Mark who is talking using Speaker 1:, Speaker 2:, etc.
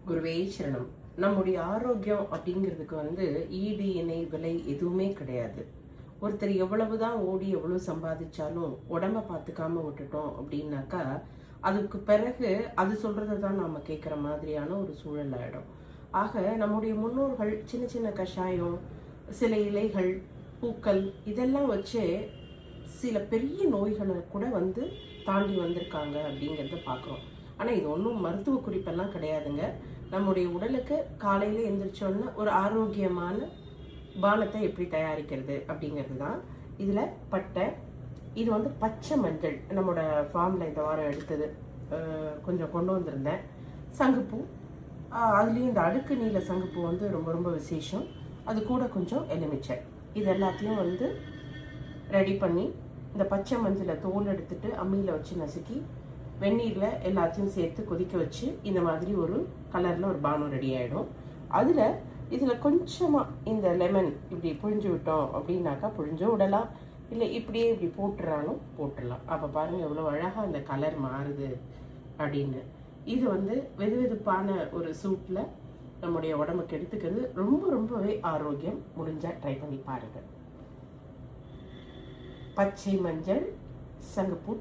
Speaker 1: குருவே சரணம். நம்முடைய ஆரோக்கியம் அப்படிங்கிறதுக்கு ஈடு இணை விலை எதுவுமே கிடையாது. ஒருத்தர் எவ்வளவுதான் ஓடி எவ்வளவு சம்பாதிச்சாலும் உடம்ப பார்த்துக்காம விட்டுட்டோம் அப்படின்னாக்கா அதுக்கு பிறகு அது சொல்றதை தான் நாம கேட்குற மாதிரியான ஒரு சூழல் ஆயிடும். ஆக நம்முடைய முன்னோர்கள் சின்ன சின்ன கஷாயம், சில இலைகள், பூக்கள் இதெல்லாம் வச்சு சில பெரிய நோய்களை கூட தாண்டி வந்திருக்காங்க அப்படிங்கிறத பார்க்குறோம். ஆனால் இது ஒன்றும் மருத்துவ குறிப்பெல்லாம் கிடையாதுங்க. நம்முடைய உடலுக்கு காலையில் எழுந்திரிச்சோன்னா ஒரு ஆரோக்கியமான பானத்தை எப்படி தயாரிக்கிறது அப்படிங்கிறது தான். இதில் பட்டை, இது பச்சை மஞ்சள் நம்மளோட ஃபார்மில் இந்த வாரம் எடுத்தது, கொஞ்சம் கொண்டு வந்திருந்தேன். சங்குப்பூ, அதுலேயும் இந்த அடுக்கு நீல சங்குப்பூ ரொம்ப ரொம்ப விசேஷம். அது கூட கொஞ்சம் எலுமிச்சை, இது எல்லாத்தையும் ரெடி பண்ணி இந்த பச்சை மஞ்சளை தோல் எடுத்துட்டு அம்மியில் வச்சு நசுக்கி வெந்நீரில் எல்லாத்தையும் சேர்த்து கொதிக்க வச்சு இந்த மாதிரி ஒரு கலரில் ஒரு பானம் ரெடி ஆகிடும். இதில் கொஞ்சமாக இந்த லெமன் இப்படி புழிஞ்சு விட்டோம் அப்படின்னாக்கா புழிஞ்சும் விடலாம், இல்லை இப்படியே இப்படி போட்டுறாலும் போட்டுடலாம். அப்போ பாருங்கள் எவ்வளோ அழகாக அந்த கலர் மாறுது அப்படின்னு. இது வெது வெதுப்பான ஒரு சூட்டில் நம்முடைய உடம்புக்கு எடுத்துக்கிறது ரொம்ப ரொம்பவே ஆரோக்கியம். முடிஞ்சால் ட்ரை பண்ணி பாருங்கள். பச்சை மஞ்சள், சங்குப்பூ,